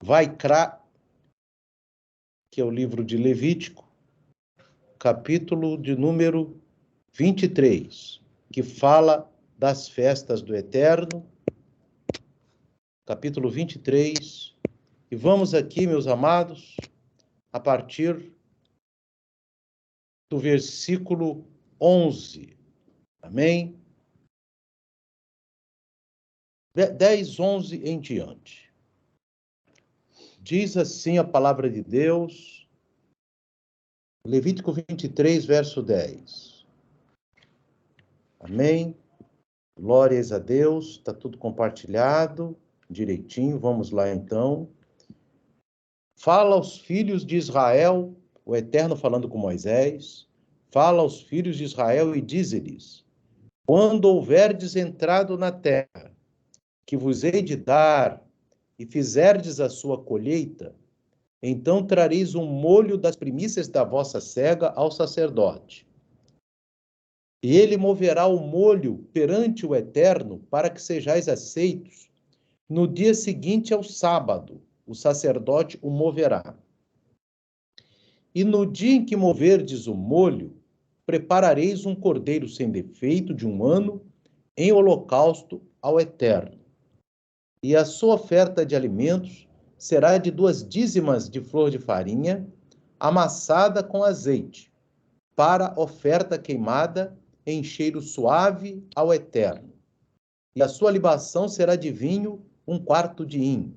Vaikra, que é o livro de Levítico, capítulo de número 23, que fala das festas do Eterno, capítulo 23, e vamos aqui, meus amados, a partir do versículo 11, amém? 10, 11 em diante. Diz assim a palavra de Deus, Levítico 23, verso 10. Amém? Glórias a Deus, está tudo compartilhado, direitinho, vamos lá então. Fala aos filhos de Israel, o Eterno falando com Moisés, fala aos filhos de Israel e dize-lhes, quando houverdes entrado na terra, que vos hei de dar, e fizerdes a sua colheita, então trareis um molho das primícias da vossa cega ao sacerdote. E ele moverá o molho perante o Eterno, para que sejais aceitos. No dia seguinte ao sábado, o sacerdote o moverá. E no dia em que moverdes o molho, preparareis um cordeiro sem defeito de 1 ano, em holocausto ao Eterno. E a sua oferta de alimentos será de 2 dízimas de flor de farinha, amassada com azeite, para oferta queimada em cheiro suave ao Eterno. E a sua libação será de vinho, 1/4 de hin.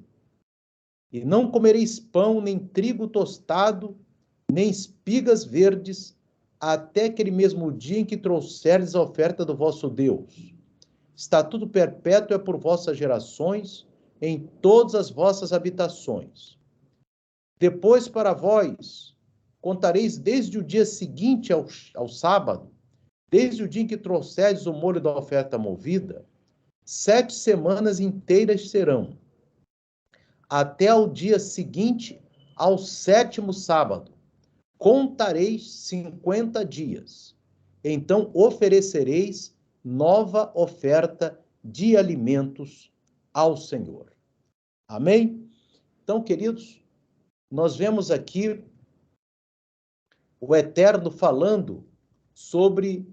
E não comereis pão, nem trigo tostado, nem espigas verdes, até aquele mesmo dia em que trouxerdes a oferta do vosso Deus. Estatuto perpétuo é por vossas gerações, em todas as vossas habitações. Depois para vós, contareis desde o dia seguinte ao sábado, desde o dia em que trouxerdes o molho da oferta movida, 7 semanas inteiras serão, até ao dia seguinte ao 7º sábado. Contareis 50 dias. Então oferecereis nova oferta de alimentos ao Senhor. Amém? Então, queridos, nós vemos aqui o Eterno falando sobre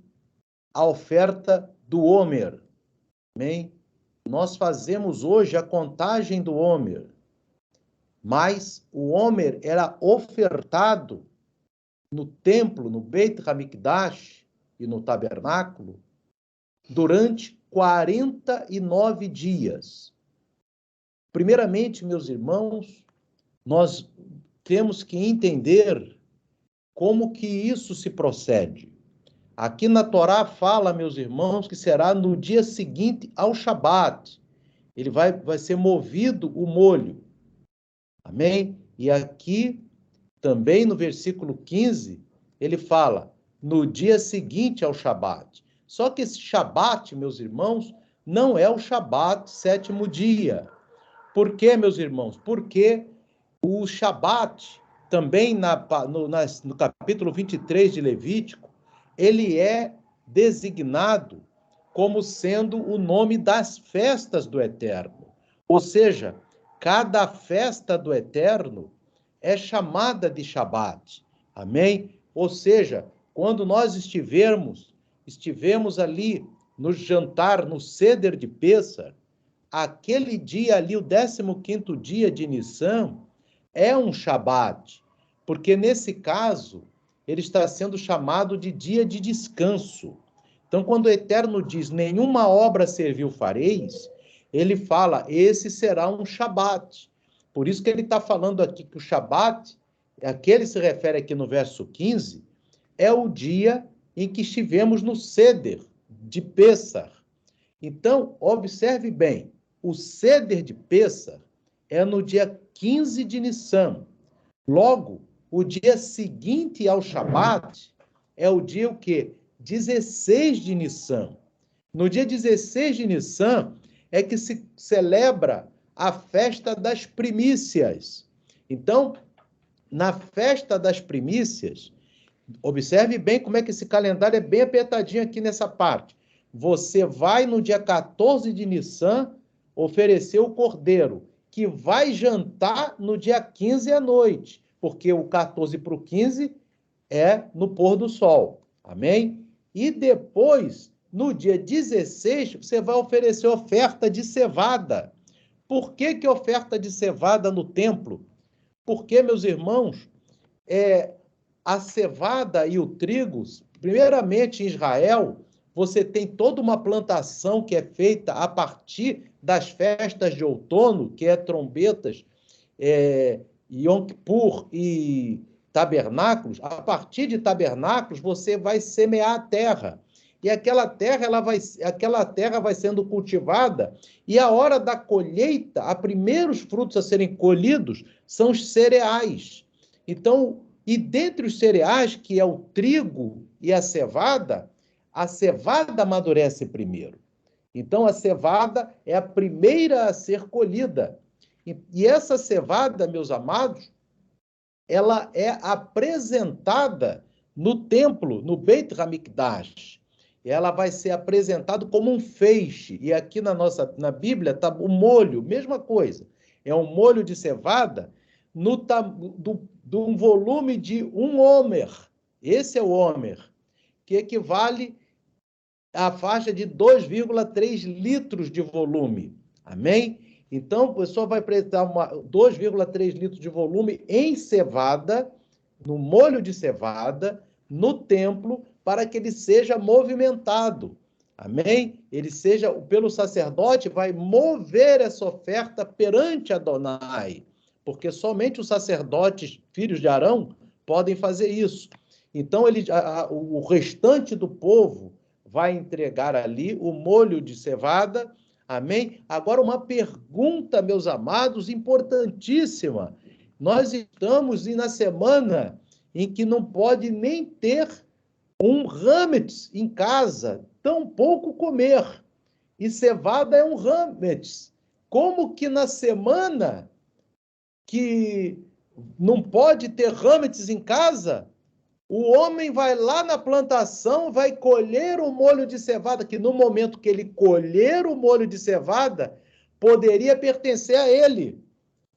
a oferta do Homer. Amém? Nós fazemos hoje a contagem do Homer, mas o Homer era ofertado no templo, no Beit HaMikdash e no tabernáculo, durante 49 dias. Primeiramente, meus irmãos, nós temos que entender como que isso se procede. Aqui na Torá fala, meus irmãos, que será no dia seguinte ao Shabat. Ele vai ser movido o molho. Amém? E aqui, também no versículo 15, ele fala, no dia seguinte ao Shabat. Só que esse Shabat, meus irmãos, não é o Shabat 7º dia. Por quê, meus irmãos? Porque o Shabat, também no capítulo 23 de Levítico, ele é designado como sendo o nome das festas do Eterno. Ou seja, cada festa do Eterno é chamada de Shabat. Amém? Ou seja, quando nós estivemos ali no jantar, no Seder de Pêssar, aquele dia ali, o 15º dia de Nissan, é um Shabat, porque nesse caso, ele está sendo chamado de dia de descanso. Então, quando o Eterno diz, nenhuma obra servil fareis, ele fala, esse será um Shabat. Por isso que ele está falando aqui que o Shabat, a que ele se refere aqui no verso 15, é o dia em que estivemos no Seder de Pêssar. Então, observe bem, o Seder de Pêssar é no dia 15 de Nissan. Logo, o dia seguinte ao Shabat é o dia o quê? 16 de Nissan. No dia 16 de Nissan é que se celebra a festa das primícias. Então, na festa das primícias, observe bem como é que esse calendário é bem apertadinho aqui nessa parte. Você vai no dia 14 de Nissan oferecer o cordeiro. que vai jantar no dia 15 à noite, porque o 14 para o 15 é no pôr do sol. Amém? E depois, no dia 16, você vai oferecer oferta de cevada. Por que oferta de cevada no templo? Porque, meus irmãos, a cevada e o trigo, primeiramente em Israel, você tem toda uma plantação que é feita a partir das festas de outono, que é trombetas, Yom Kippur e tabernáculos. A partir de tabernáculos, você vai semear a terra. E aquela terra vai sendo cultivada, e a hora da colheita, os primeiros frutos a serem colhidos são os cereais. Então, e dentre os cereais, que é o trigo e a cevada amadurece primeiro. Então, a cevada é a primeira a ser colhida. E essa cevada, meus amados, ela é apresentada no templo, no Beit HaMikdash. Ela vai ser apresentada como um feixe. E aqui na Bíblia está o molho, mesma coisa. É um molho de cevada de um volume de 1 homer. Esse é o homer, que equivale à faixa de 2,3 litros de volume. Amém? Então, a pessoa vai apresentar 2,3 litros de volume em cevada, no molho de cevada, no templo, para que ele seja movimentado. Amém? Ele seja, pelo sacerdote, vai mover essa oferta perante Adonai, porque somente os sacerdotes, filhos de Arão, podem fazer isso. Então, o restante do povo vai entregar ali o molho de cevada. Amém? Agora, uma pergunta, meus amados, importantíssima. Nós estamos na semana em que não pode nem ter um hametz em casa, tampouco comer. E cevada é um hametz. Como que na semana que não pode ter hametz em casa, o homem vai lá na plantação, vai colher o molho de cevada, que no momento que ele colher o molho de cevada, poderia pertencer a ele.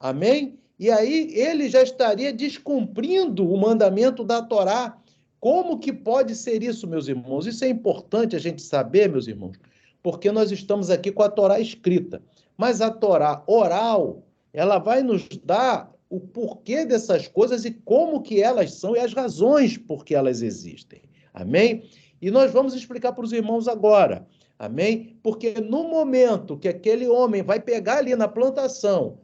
Amém? E aí ele já estaria descumprindo o mandamento da Torá. Como que pode ser isso, meus irmãos? Isso é importante a gente saber, meus irmãos, porque nós estamos aqui com a Torá escrita. Mas a Torá oral, ela vai nos dar o porquê dessas coisas e como que elas são e as razões por que elas existem. Amém? E nós vamos explicar para os irmãos agora. Amém? Porque no momento que aquele homem vai pegar ali na plantação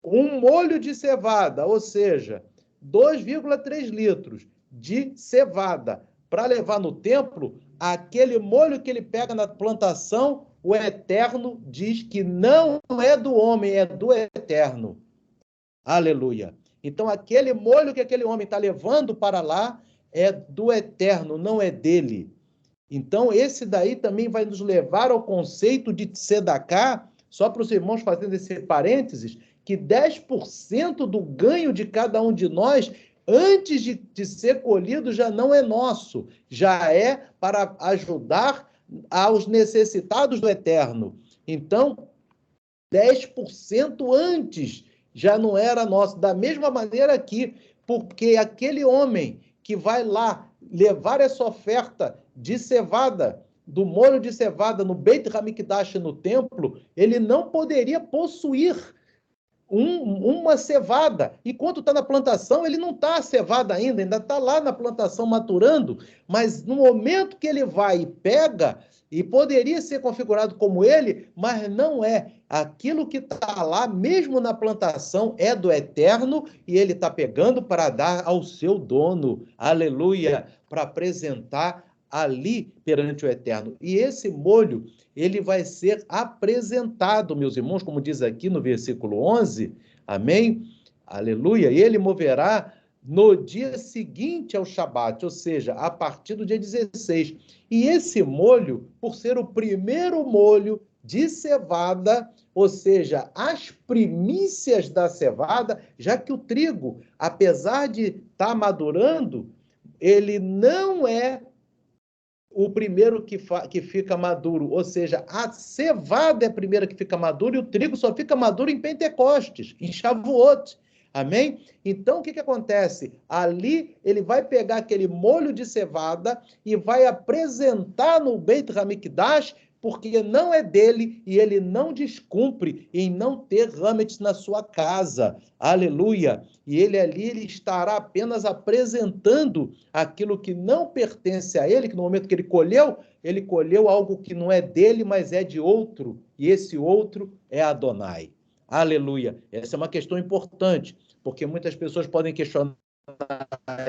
um molho de cevada, ou seja, 2,3 litros de cevada para levar no templo, aquele molho que ele pega na plantação, o Eterno diz que não é do homem, é do Eterno. Aleluia. Então, aquele molho que aquele homem está levando para lá é do Eterno, não é dele. Então, esse daí também vai nos levar ao conceito de tzedakah, só para os irmãos fazendo esse parênteses, que 10% do ganho de cada um de nós, antes de ser colhido, já não é nosso, já é para ajudar aos necessitados do Eterno. Então, 10% antes já não era nosso. Da mesma maneira aqui, porque aquele homem que vai lá levar essa oferta de cevada, do molho de cevada no Beit HaMikdash, no templo, ele não poderia possuir uma cevada. E quando está na plantação, ele não está cevada ainda está lá na plantação maturando, mas no momento que ele vai e pega, e poderia ser configurado como ele, mas não é. Aquilo que está lá, mesmo na plantação, é do Eterno, e ele está pegando para dar ao seu dono, aleluia, para apresentar ali perante o Eterno. E esse molho, ele vai ser apresentado, meus irmãos, como diz aqui no versículo 11, amém? Aleluia, ele moverá no dia seguinte ao Shabat, ou seja, a partir do dia 16. E esse molho, por ser o primeiro molho de cevada, ou seja, as primícias da cevada, já que o trigo, apesar de estar madurando, ele não é o primeiro que fica maduro, ou seja, a cevada é a primeira que fica madura e o trigo só fica maduro em Pentecostes, em Shavuot. Amém? Então, o que acontece? Ali, ele vai pegar aquele molho de cevada e vai apresentar no Beit HaMikdash, porque não é dele e ele não descumpre em não ter hametz na sua casa. Aleluia! E ele ali ele estará apenas apresentando aquilo que não pertence a ele, que no momento que ele colheu algo que não é dele, mas é de outro, e esse outro é Adonai. Aleluia! Essa é uma questão importante, porque muitas pessoas podem questionar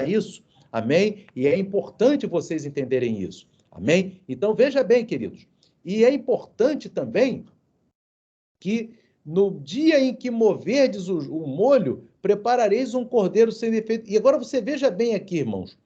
isso, amém? E é importante vocês entenderem isso, amém? Então, veja bem, queridos, e é importante também que no dia em que moverdes o molho, preparareis um cordeiro sem defeito. E agora você veja bem aqui, irmãos,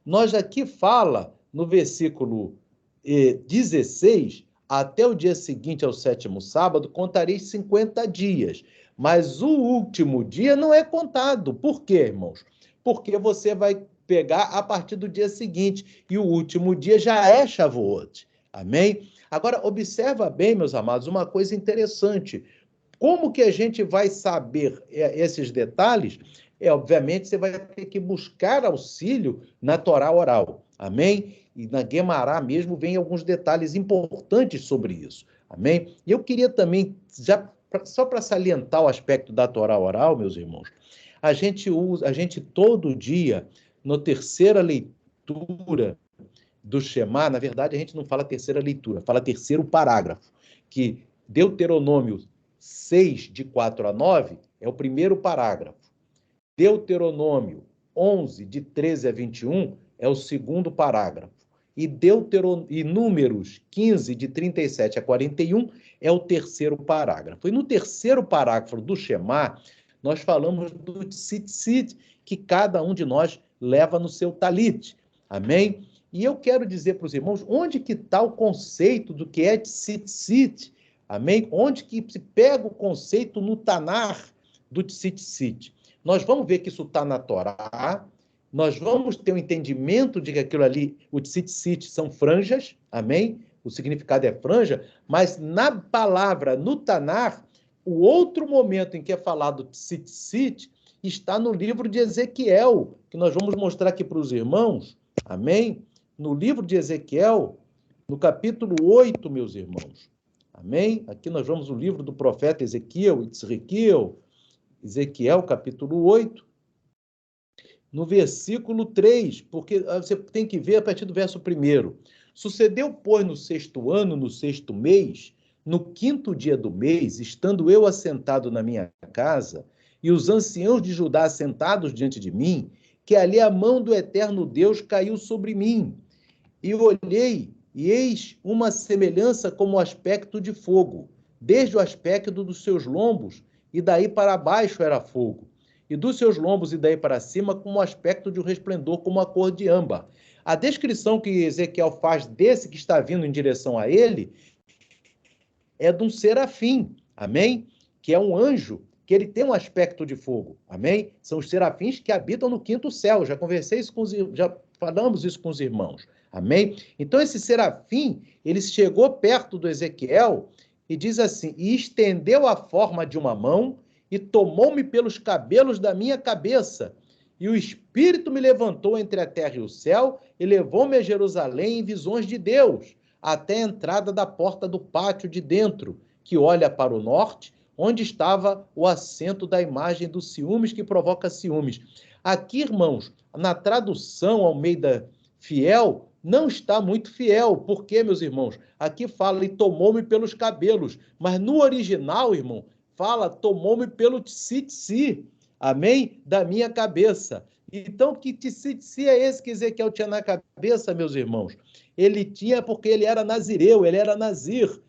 nós aqui fala, no versículo 16, até o dia seguinte ao 7º sábado, contareis 50 dias. Mas o último dia não é contado. Por quê, irmãos? Porque você vai pegar a partir do dia seguinte, e o último dia já é Shavuot. Amém? Agora, observa bem, meus amados, uma coisa interessante. Como que a gente vai saber esses detalhes? Obviamente, você vai ter que buscar auxílio na Torá oral. Amém? E na Guemará mesmo vem alguns detalhes importantes sobre isso. Amém? E eu queria também, só para salientar o aspecto da Torá oral, meus irmãos, a gente todo dia, na terceira leitura do Shema, na verdade, a gente não fala terceira leitura, fala terceiro parágrafo, que Deuteronômio 6, de 4 a 9, é o primeiro parágrafo. Deuteronômio 11, de 13 a 21, é o segundo parágrafo. E Números 15, de 37 a 41, é o terceiro parágrafo. E no terceiro parágrafo do Shema, nós falamos do tzitzit, que cada um de nós leva no seu talit. Amém? E eu quero dizer para os irmãos, onde que está o conceito do que é tzitzit? Amém? Onde que se pega o conceito no Tanar do tzitzit? Nós vamos ver que isso está na Torá, nós vamos ter um entendimento de que aquilo ali, o tzitzit, são franjas, amém? O significado é franja, mas na palavra, no Tanar, o outro momento em que é falado tzitzit está no livro de Ezequiel, que nós vamos mostrar aqui para os irmãos, amém? No livro de Ezequiel, no capítulo 8, meus irmãos, amém? Aqui nós vamos no livro do profeta Ezequiel, Ezequiel, capítulo 8, no versículo 3, porque você tem que ver a partir do verso 1. Sucedeu, pois, no 6º ano, no 6º mês, no 5º dia do mês, estando eu assentado na minha casa, e os anciãos de Judá assentados diante de mim, que ali a mão do eterno Deus caiu sobre mim. E olhei, e eis uma semelhança como o aspecto de fogo, desde o aspecto dos seus lombos, e daí para baixo era fogo, e dos seus lombos e daí para cima como o aspecto de um resplendor, como a cor de âmbar. A descrição que Ezequiel faz desse que está vindo em direção a ele é de um serafim, amém? Que é um anjo, que ele tem um aspecto de fogo, amém? São os serafins que habitam no 5º céu, já falamos isso com os irmãos, amém? Então esse serafim, ele chegou perto do Ezequiel e diz assim, e estendeu a forma de uma mão e tomou-me pelos cabelos da minha cabeça, e o Espírito me levantou entre a terra e o céu e levou-me a Jerusalém em visões de Deus, até a entrada da porta do pátio de dentro, que olha para o norte, onde estava o assento da imagem dos ciúmes, que provoca ciúmes. Aqui, irmãos, na tradução Almeida Fiel, não está muito fiel. Por quê, meus irmãos? Aqui fala, e tomou-me pelos cabelos, mas no original, irmão, fala, tomou-me pelo tzitzit, amém? Da minha cabeça. Então, que tzitzit é esse que Ezequiel tinha na cabeça, meus irmãos? Ele tinha porque ele era nazireu, ele era nazir.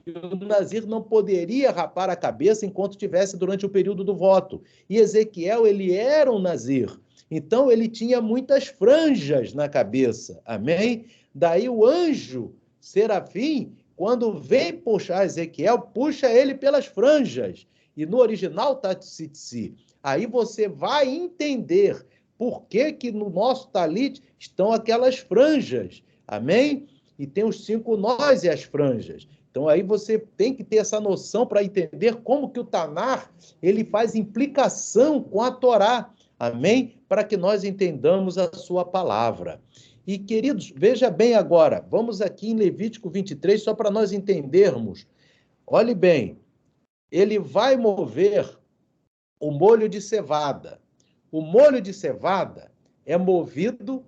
E o nazir não poderia rapar a cabeça enquanto estivesse durante o período do voto. E Ezequiel, ele era um nazir. Então, ele tinha muitas franjas na cabeça, amém? Daí o anjo, serafim, quando vem puxar Ezequiel, puxa ele pelas franjas. E no original está tzitzit. Aí você vai entender por que no nosso talit estão aquelas franjas, amém? e tem os 5 nós e as franjas. Então, aí você tem que ter essa noção para entender como que o Tanar, ele faz implicação com a Torá, amém? Para que nós entendamos a sua palavra. E, queridos, veja bem agora, vamos aqui em Levítico 23, só para nós entendermos. Olhe bem, ele vai mover o molho de cevada. O molho de cevada é movido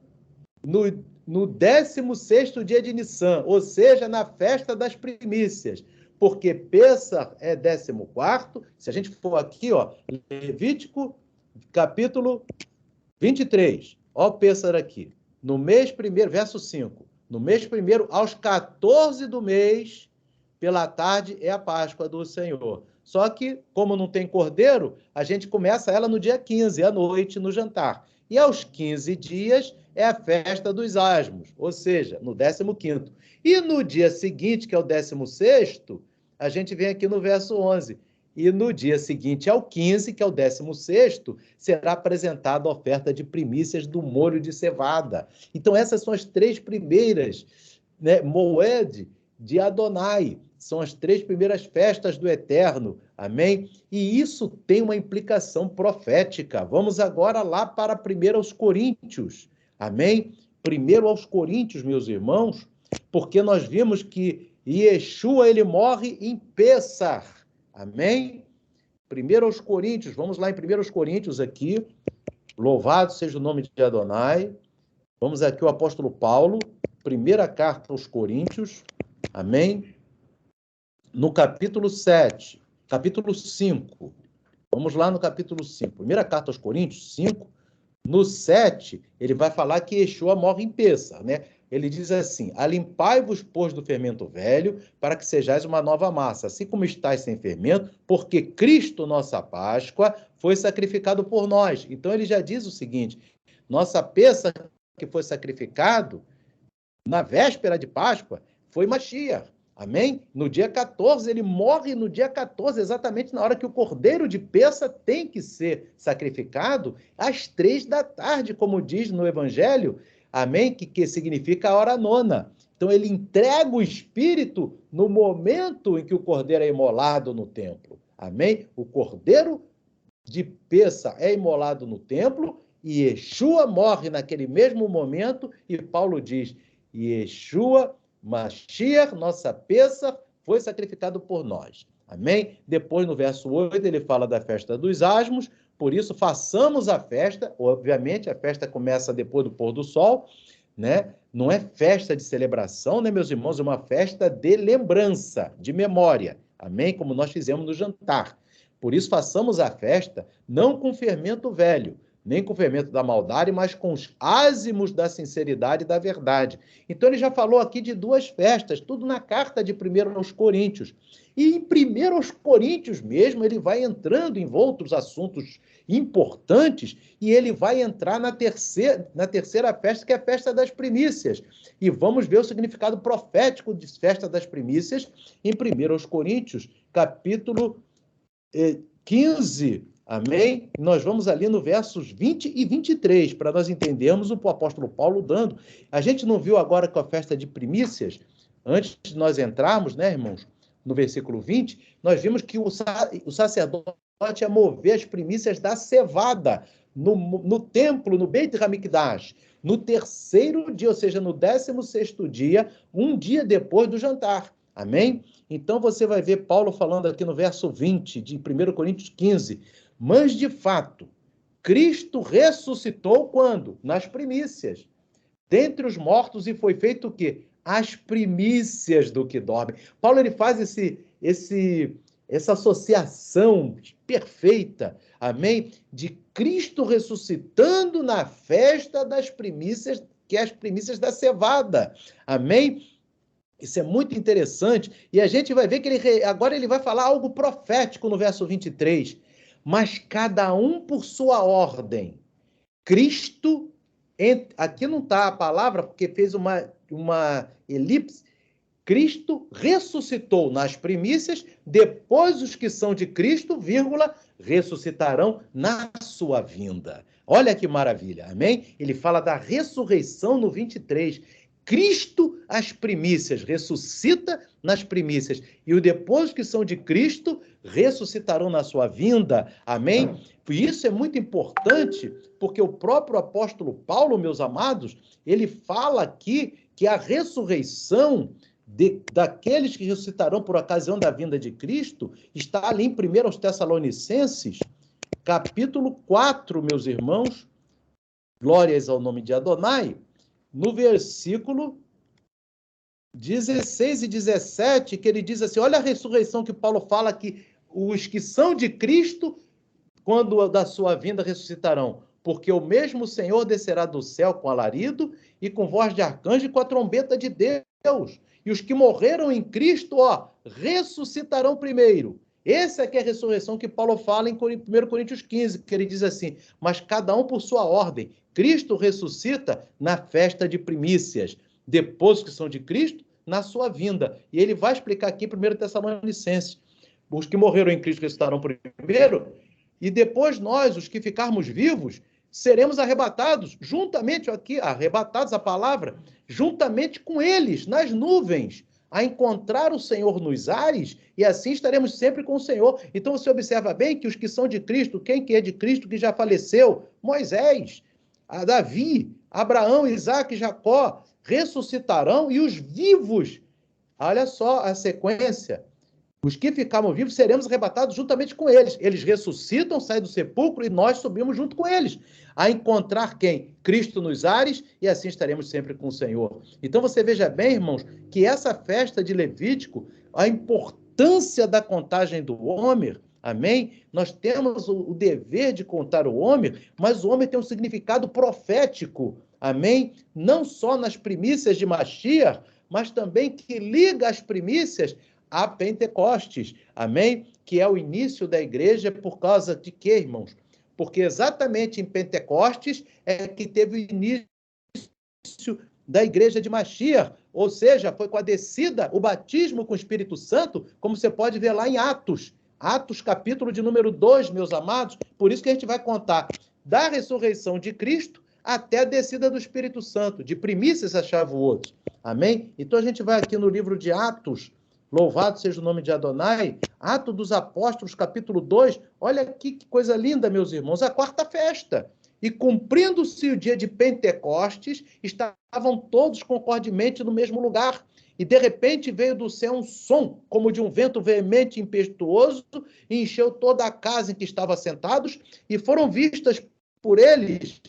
no 16º dia de Nissan, ou seja, na festa das primícias, porque Pêssar é 14º, se a gente for aqui, ó, Levítico, capítulo 23, ó o Pêssar aqui, no mês primeiro, verso 5, no mês primeiro, aos 14 do mês, pela tarde, é a Páscoa do Senhor. Só que, como não tem cordeiro, a gente começa ela no dia 15, à noite, no jantar. E aos 15 dias é a festa dos asmos, ou seja, no 15º. E no dia seguinte, que é o 16º, a gente vem aqui no verso 11. E no dia seguinte ao 15, que é o 16º, será apresentada a oferta de primícias do molho de cevada. Então, essas são as 3 primeiras, né, Moed de Adonai. São as 3 primeiras festas do Eterno, amém? E isso tem uma implicação profética. Vamos agora lá para 1 aos Coríntios, amém? 1 aos Coríntios, meus irmãos, porque nós vimos que Yeshua, ele morre em Pêssar, amém? 1 aos Coríntios, vamos lá em 1 aos Coríntios aqui, louvado seja o nome de Adonai. Vamos aqui o apóstolo Paulo, primeira carta aos Coríntios, amém? No capítulo 7, capítulo 5. Vamos lá no capítulo 5. Primeira carta aos Coríntios, 5. No 7, ele vai falar que Yeshua morre em Pêssar, né? Ele diz assim: alimpai-vos, pois, do fermento velho, para que sejais uma nova massa, assim como estáis sem fermento, porque Cristo, nossa Páscoa, foi sacrificado por nós. Então, ele já diz o seguinte: nossa Pêssar que foi sacrificado na véspera de Páscoa foi Mashiach. Amém? No dia 14, ele morre no dia 14, exatamente na hora que o cordeiro de Pêssar tem que ser sacrificado, às 3 da tarde, como diz no Evangelho, amém? Que significa a hora nona. Então, ele entrega o Espírito no momento em que o cordeiro é imolado no templo. Amém? O cordeiro de Pêssar é imolado no templo e Yeshua morre naquele mesmo momento, e Paulo diz, Yeshua Mashiach, nossa Pêssar, foi sacrificado por nós. Amém? Depois, no verso 8, ele fala da festa dos asmos, por isso, façamos a festa. Obviamente, a festa começa depois do pôr do sol, né? Não é festa de celebração, né, meus irmãos? É uma festa de lembrança, de memória. Amém? Como nós fizemos no jantar. Por isso, façamos a festa não com fermento velho, nem com o fermento da maldade, mas com os ázimos da sinceridade e da verdade. Então, ele já falou aqui de 2 festas, tudo na carta de 1 aos Coríntios. E em 1 aos Coríntios mesmo, ele vai entrando em outros assuntos importantes, e ele vai entrar na terceira festa, que é a festa das primícias. E vamos ver o significado profético de festa das primícias em 1 aos Coríntios, capítulo 15, amém? Nós vamos ali no versos 20 e 23, para nós entendermos o apóstolo Paulo dando. A gente não viu agora com a festa de primícias, antes de nós entrarmos, né, irmãos, no versículo 20, nós vimos que o sacerdote ia mover as primícias da cevada no templo, no Beit Hamikdash, no 3º dia, ou seja, no 16º dia, um dia depois do jantar. Amém? Então, você vai ver Paulo falando aqui no verso 20 de 1 Coríntios 15. Mas, de fato, Cristo ressuscitou quando? Nas primícias. Dentre os mortos, e foi feito o quê? As primícias do que dorme. Paulo, ele faz essa associação perfeita, amém? De Cristo ressuscitando na festa das primícias, que é as primícias da cevada. Amém? Isso é muito interessante, e a gente vai ver que agora ele vai falar algo profético no verso 23. Mas cada um por sua ordem. Cristo, aqui não está a palavra, porque fez uma elipse. Cristo ressuscitou nas primícias, depois os que são de Cristo, vírgula, ressuscitarão na sua vinda. Olha que maravilha, amém? Ele fala da ressurreição no 23. Cristo as primícias, ressuscita nas primícias. E os depois que são de Cristo ressuscitarão na sua vinda. Amém? E isso é muito importante, porque o próprio apóstolo Paulo, meus amados, ele fala aqui que a ressurreição daqueles que ressuscitarão por ocasião da vinda de Cristo está ali em 1 Tessalonicenses, capítulo 4, meus irmãos, glórias ao nome de Adonai, no versículo 16 e 17, que ele diz assim, olha a ressurreição que Paulo fala que os que são de Cristo, quando da sua vinda ressuscitarão, porque o mesmo Senhor descerá do céu com alarido e com voz de arcanjo e com a trombeta de Deus. E os que morreram em Cristo, ressuscitarão primeiro. Essa é que é a ressurreição que Paulo fala em 1 Coríntios 15, que ele diz assim, mas cada um por sua ordem. Cristo ressuscita na festa de primícias. Depois que são de Cristo, na sua vinda. E ele vai explicar aqui em 1 Tessalonicenses. Os que morreram em Cristo ressuscitarão primeiro, e depois nós, os que ficarmos vivos, seremos arrebatados, juntamente aqui, arrebatados a palavra, juntamente com eles, nas nuvens, a encontrar o Senhor nos ares, e assim estaremos sempre com o Senhor. Então você observa bem que os que são de Cristo, quem que é de Cristo que já faleceu? Moisés, Davi, Abraão, Isaac, Jacó, ressuscitarão, e os vivos, olha só a sequência, os que ficarmos vivos seremos arrebatados juntamente com eles. Eles ressuscitam, saem do sepulcro e nós subimos junto com eles. A encontrar quem? Cristo nos ares, e assim estaremos sempre com o Senhor. Então você veja bem, irmãos, que essa festa de Levítico, a importância da contagem do Homer, amém? Nós temos o dever de contar o Homer, mas o Homer tem um significado profético, amém? Não só nas primícias de Mashiach, mas também que liga as primícias a Pentecostes, amém? Que é o início da igreja por causa de quê, irmãos? Porque exatamente em Pentecostes é que teve o início da igreja de Mashiach, ou seja, foi com a descida, o batismo com o Espírito Santo, como você pode ver lá em Atos, capítulo de número 2, meus amados, por isso que a gente vai contar da ressurreição de Cristo até a descida do Espírito Santo, de primícias a Shavuot, amém? Então a gente vai aqui no livro de Atos, louvado seja o nome de Adonai, Atos dos Apóstolos, capítulo 2, olha aqui que coisa linda, meus irmãos, a quarta festa. E cumprindo-se o dia de Pentecostes, estavam todos concordemente no mesmo lugar. E de repente veio do céu um som, como de um vento veemente e impetuoso, e encheu toda a casa em que estavam sentados, e foram vistas por eles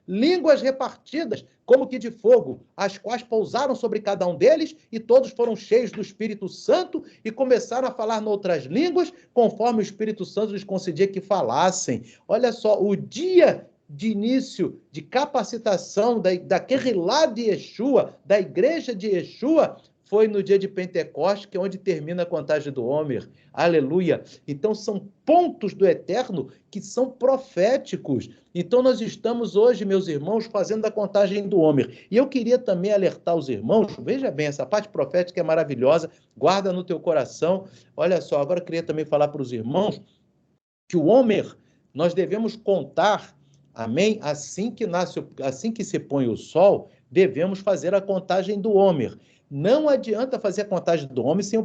línguas repartidas, como que de fogo, as quais pousaram sobre cada um deles, e todos foram cheios do Espírito Santo e começaram a falar noutras línguas, conforme o Espírito Santo lhes concedia que falassem. Olha só, o dia de início de capacitação da Querrilá de Yeshua, da igreja de Yeshua, foi no dia de Pentecostes, que é onde termina a contagem do Homer. Aleluia! Então, são pontos do Eterno que são proféticos. Então, nós estamos hoje, meus irmãos, fazendo a contagem do Homer. E eu queria também alertar os irmãos, veja bem, essa parte profética é maravilhosa, guarda no teu coração. Olha só, agora eu queria também falar para os irmãos que o Homer, nós devemos contar, amém? Assim que se põe o sol, devemos fazer a contagem do Homer. Não adianta fazer a contagem do Homer sem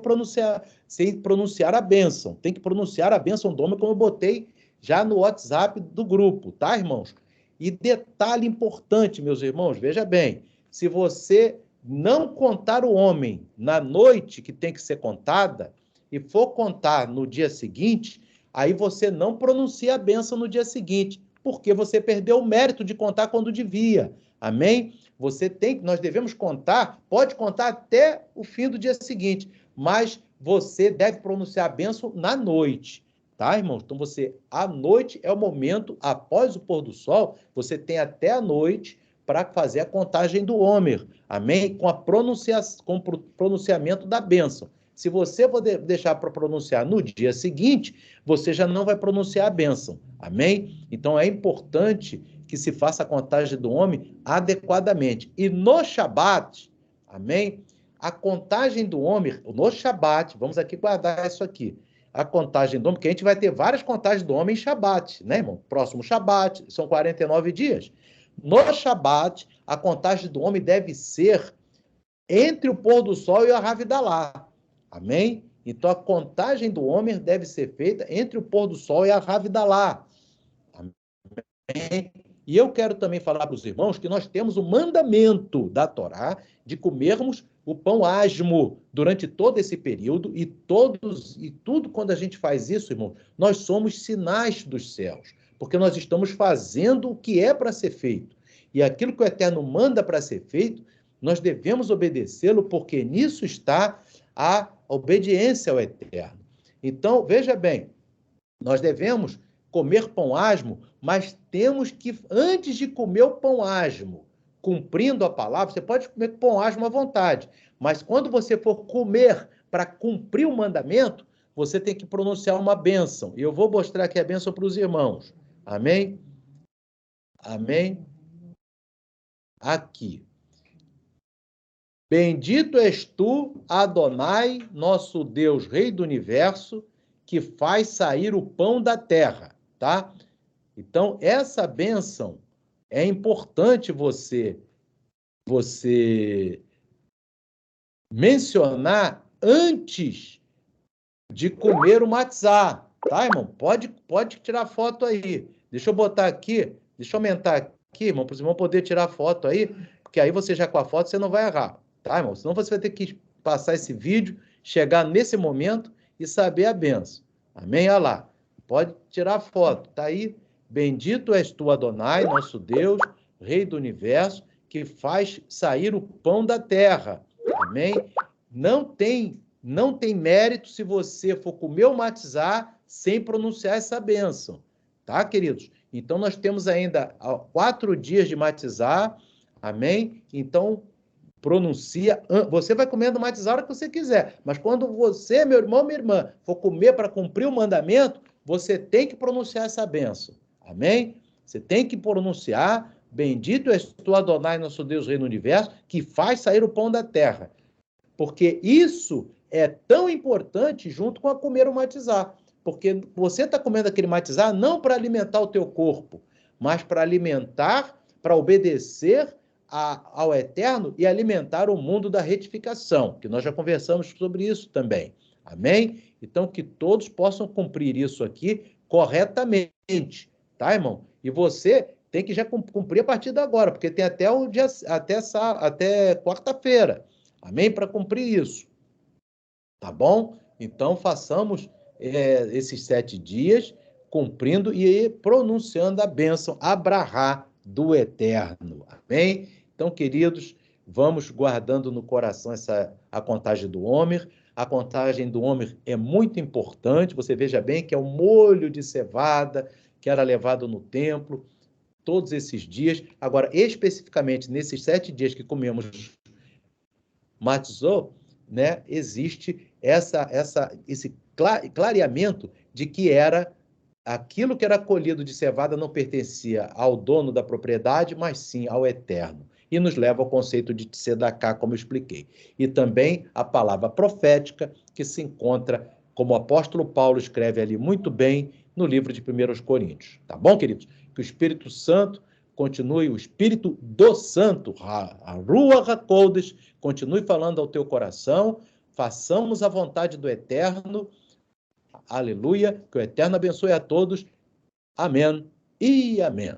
pronunciar a bênção. Tem que pronunciar a bênção do Homer, como eu botei já no WhatsApp do grupo, tá, irmãos? E detalhe importante, meus irmãos, veja bem, se você não contar o homem na noite que tem que ser contada e for contar no dia seguinte, aí você não pronuncia a bênção no dia seguinte, porque você perdeu o mérito de contar quando devia. Amém? Nós devemos contar, pode contar até o fim do dia seguinte, mas você deve pronunciar a bênção na noite, tá, irmãos? Então à noite é o momento, após o pôr do sol, você tem até a noite para fazer a contagem do Homer, amém? Com o pronunciamento da bênção. Se você for deixar para pronunciar no dia seguinte, você já não vai pronunciar a bênção, amém? Então é importante que se faça a contagem do homem adequadamente. E no Shabat, amém? A contagem do homem, no Shabat, vamos aqui guardar isso aqui, a contagem do homem, porque a gente vai ter várias contagens do homem em Shabat, né, irmão? Próximo Shabat, são 49 dias. No Shabat, a contagem do homem deve ser entre o pôr do sol e a Ravidalá. Amém? Então, a contagem do Homer deve ser feita entre o pôr do sol e a Ravidalá. Amém? E eu quero também falar para os irmãos que nós temos o mandamento da Torá de comermos o pão asmo durante todo esse período e tudo quando a gente faz isso, irmão, nós somos sinais dos céus, porque nós estamos fazendo o que é para ser feito. E aquilo que o Eterno manda para ser feito, nós devemos obedecê-lo, porque nisso está a obediência ao Eterno. Então, veja bem, nós devemos comer pão asmo, mas temos que, antes de comer o pão asmo, cumprindo a palavra, você pode comer pão asmo à vontade, mas quando você for comer para cumprir o mandamento, você tem que pronunciar uma bênção. E eu vou mostrar aqui a bênção para os irmãos. Amém? Amém? Aqui. Bendito és tu, Adonai, nosso Deus, Rei do Universo, que faz sair o pão da terra, tá? Então, essa bênção é importante você mencionar antes de comer o matzá, tá, irmão? Pode tirar foto aí. Deixa eu botar aqui, deixa eu aumentar aqui, irmão, para os irmãos poderem tirar foto aí, porque aí você já com a foto você não vai errar, tá, irmão? Senão você vai ter que passar esse vídeo, chegar nesse momento e saber a bênção. Amém? Olha lá. Pode tirar foto, tá aí. Bendito és tu, Adonai, nosso Deus, Rei do Universo, que faz sair o pão da terra. Amém? Não tem mérito se você for comer o matzá sem pronunciar essa bênção. Tá, queridos? Então, nós temos ainda 4 dias de matzá. Amém? Então, pronuncia. Você vai comendo matzá a hora que você quiser. Mas quando você, meu irmão, minha irmã, for comer para cumprir o mandamento, você tem que pronunciar essa bênção. Amém? Você tem que pronunciar: bendito és tu, Adonai, nosso Deus, Rei do Universo, que faz sair o pão da terra. Porque isso é tão importante junto com a comer o matzá. Porque você está comendo aquele matzá não para alimentar o teu corpo, mas para alimentar, para obedecer ao Eterno e alimentar o mundo da retificação, que nós já conversamos sobre isso também. Amém? Então, que todos possam cumprir isso aqui corretamente, tá, irmão? E você tem que já cumprir a partir de agora, porque tem até até quarta-feira. Amém? Para cumprir isso. Tá bom? Então, façamos esses 7 dias, cumprindo e pronunciando a bênção Abrahá do Eterno. Amém? Então, queridos, vamos guardando no coração a contagem do Homer. A contagem do Homer é muito importante. Você veja bem que é o molho de cevada que era levado no templo todos esses dias. Agora, especificamente nesses 7 dias que comemos matzô, né, existe esse clareamento de que era aquilo que era colhido de cevada não pertencia ao dono da propriedade, mas sim ao Eterno. E nos leva ao conceito de tzedaká, como eu expliquei. E também a palavra profética, que se encontra, como o apóstolo Paulo escreve ali muito bem, no livro de 1 Coríntios. Tá bom, queridos? Que o Espírito Santo continue, o Espírito do Santo, a Ruach HaKodesh, continue falando ao teu coração, façamos a vontade do Eterno, aleluia, que o Eterno abençoe a todos, amém e amém.